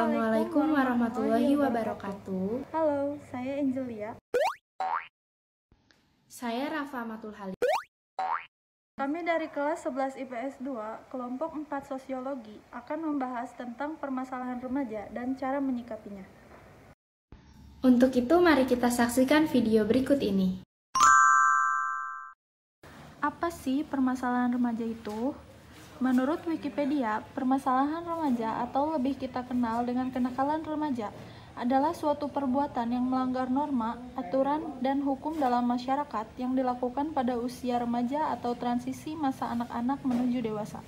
Assalamualaikum warahmatullahi wabarakatuh. Halo, saya Angelia. Saya Rafa Matul Halim. Kami dari kelas 11 IPS 2, kelompok 4 Sosiologi, akan membahas tentang permasalahan remaja dan cara menyikapinya. Untuk itu, mari kita saksikan video berikut ini. Apa sih permasalahan remaja itu? Menurut Wikipedia, permasalahan remaja atau lebih kita kenal dengan kenakalan remaja adalah suatu perbuatan yang melanggar norma, aturan, dan hukum dalam masyarakat yang dilakukan pada usia remaja atau transisi masa anak-anak menuju dewasa.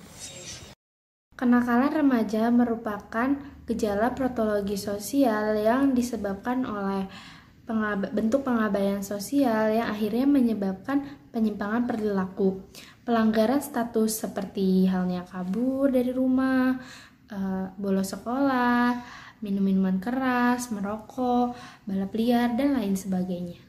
Kenakalan remaja merupakan gejala patologi sosial yang disebabkan oleh bentuk pengabaian sosial yang akhirnya menyebabkan penyimpangan perilaku, pelanggaran status seperti halnya kabur dari rumah, bolos sekolah, minum minuman keras, merokok, balap liar, dan lain sebagainya.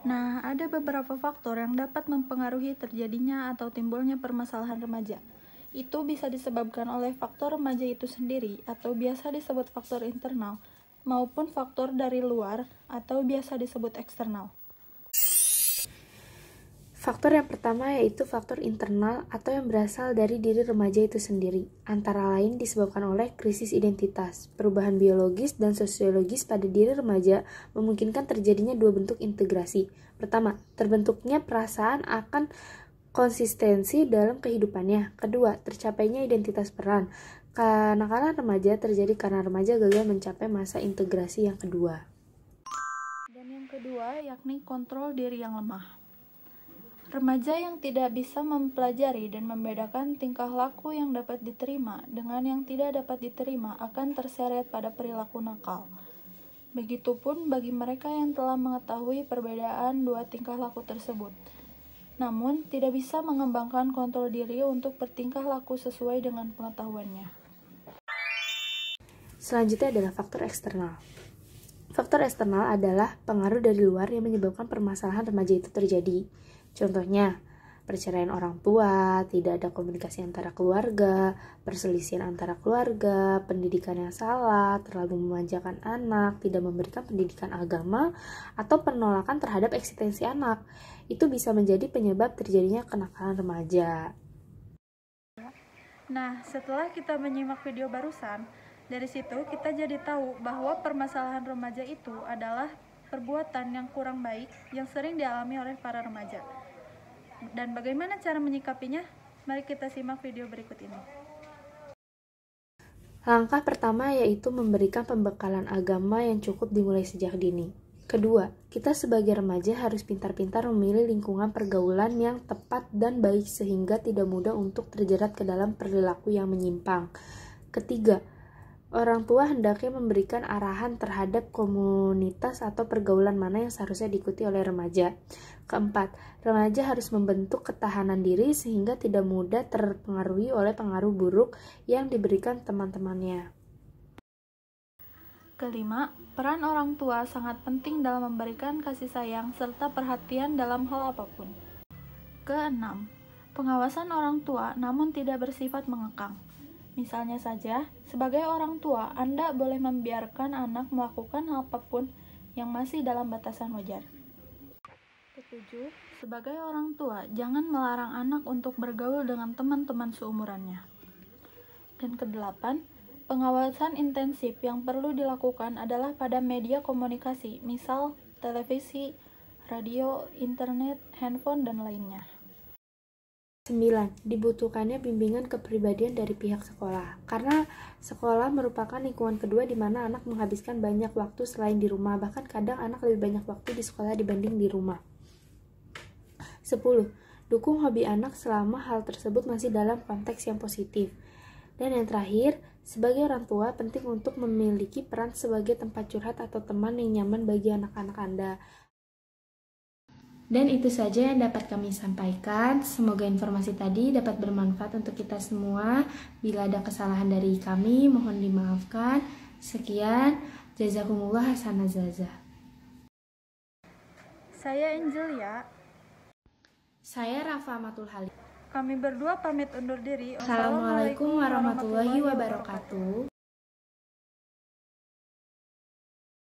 Nah, ada beberapa faktor yang dapat mempengaruhi terjadinya atau timbulnya permasalahan remaja. Itu bisa disebabkan oleh faktor remaja itu sendiri atau biasa disebut faktor internal, maupun faktor dari luar atau biasa disebut eksternal. Faktor yang pertama yaitu faktor internal atau yang berasal dari diri remaja itu sendiri, antara lain disebabkan oleh krisis identitas, perubahan biologis dan sosiologis pada diri remaja memungkinkan terjadinya dua bentuk integrasi. Pertama, terbentuknya perasaan akan konsistensi dalam kehidupannya. Kedua, tercapainya identitas peran. Kenakalan remaja terjadi karena remaja gagal mencapai masa integrasi yang kedua. Dan yang kedua yakni kontrol diri yang lemah. Remaja yang tidak bisa mempelajari dan membedakan tingkah laku yang dapat diterima dengan yang tidak dapat diterima akan terseret pada perilaku nakal. Begitupun bagi mereka yang telah mengetahui perbedaan dua tingkah laku tersebut, namun tidak bisa mengembangkan kontrol diri untuk bertingkah laku sesuai dengan pengetahuannya. Selanjutnya adalah faktor eksternal. Faktor eksternal adalah pengaruh dari luar yang menyebabkan permasalahan remaja itu terjadi. Contohnya, perceraian orang tua, tidak ada komunikasi antara keluarga, perselisihan antara keluarga, pendidikan yang salah, terlalu memanjakan anak, tidak memberikan pendidikan agama, atau penolakan terhadap eksistensi anak. Itu bisa menjadi penyebab terjadinya kenakalan remaja. Nah, setelah kita menyimak video barusan, dari situ kita jadi tahu bahwa permasalahan remaja itu adalah perbuatan yang kurang baik yang sering dialami oleh para remaja. Dan bagaimana cara menyikapinya? Mari kita simak video berikut ini. Langkah pertama yaitu memberikan pembekalan agama yang cukup dimulai sejak dini. Kedua, kita sebagai remaja harus pintar-pintar memilih lingkungan pergaulan yang tepat dan baik sehingga tidak mudah untuk terjerat ke dalam perilaku yang menyimpang. Ketiga, orang tua hendaknya memberikan arahan terhadap komunitas atau pergaulan mana yang seharusnya diikuti oleh remaja. Keempat, remaja harus membentuk ketahanan diri sehingga tidak mudah terpengaruhi oleh pengaruh buruk yang diberikan teman-temannya. Kelima, peran orang tua sangat penting dalam memberikan kasih sayang serta perhatian dalam hal apapun. Keenam, pengawasan orang tua namun tidak bersifat mengekang. Misalnya saja, sebagai orang tua, Anda boleh membiarkan anak melakukan apapun yang masih dalam batasan wajar. Ketujuh, sebagai orang tua, jangan melarang anak untuk bergaul dengan teman-teman seumurannya. Dan kedelapan, pengawasan intensif yang perlu dilakukan adalah pada media komunikasi, misal televisi, radio, internet, handphone, dan lainnya. 9. Dibutuhkannya bimbingan kepribadian dari pihak sekolah. Karena sekolah merupakan lingkungan kedua di mana anak menghabiskan banyak waktu selain di rumah. Bahkan kadang anak lebih banyak waktu di sekolah dibanding di rumah. 10. Dukung hobi anak selama hal tersebut masih dalam konteks yang positif. Dan yang terakhir, sebagai orang tua penting untuk memiliki peran sebagai tempat curhat atau teman yang nyaman bagi anak-anak Anda. Dan itu saja yang dapat kami sampaikan. Semoga informasi tadi dapat bermanfaat untuk kita semua. Bila ada kesalahan dari kami, mohon dimaafkan. Sekian, jazakumullah hasanah jazah. Saya Angelia. Saya Rafa Matul Halim. Kami berdua pamit undur diri. Assalamualaikum warahmatullahi wabarakatuh.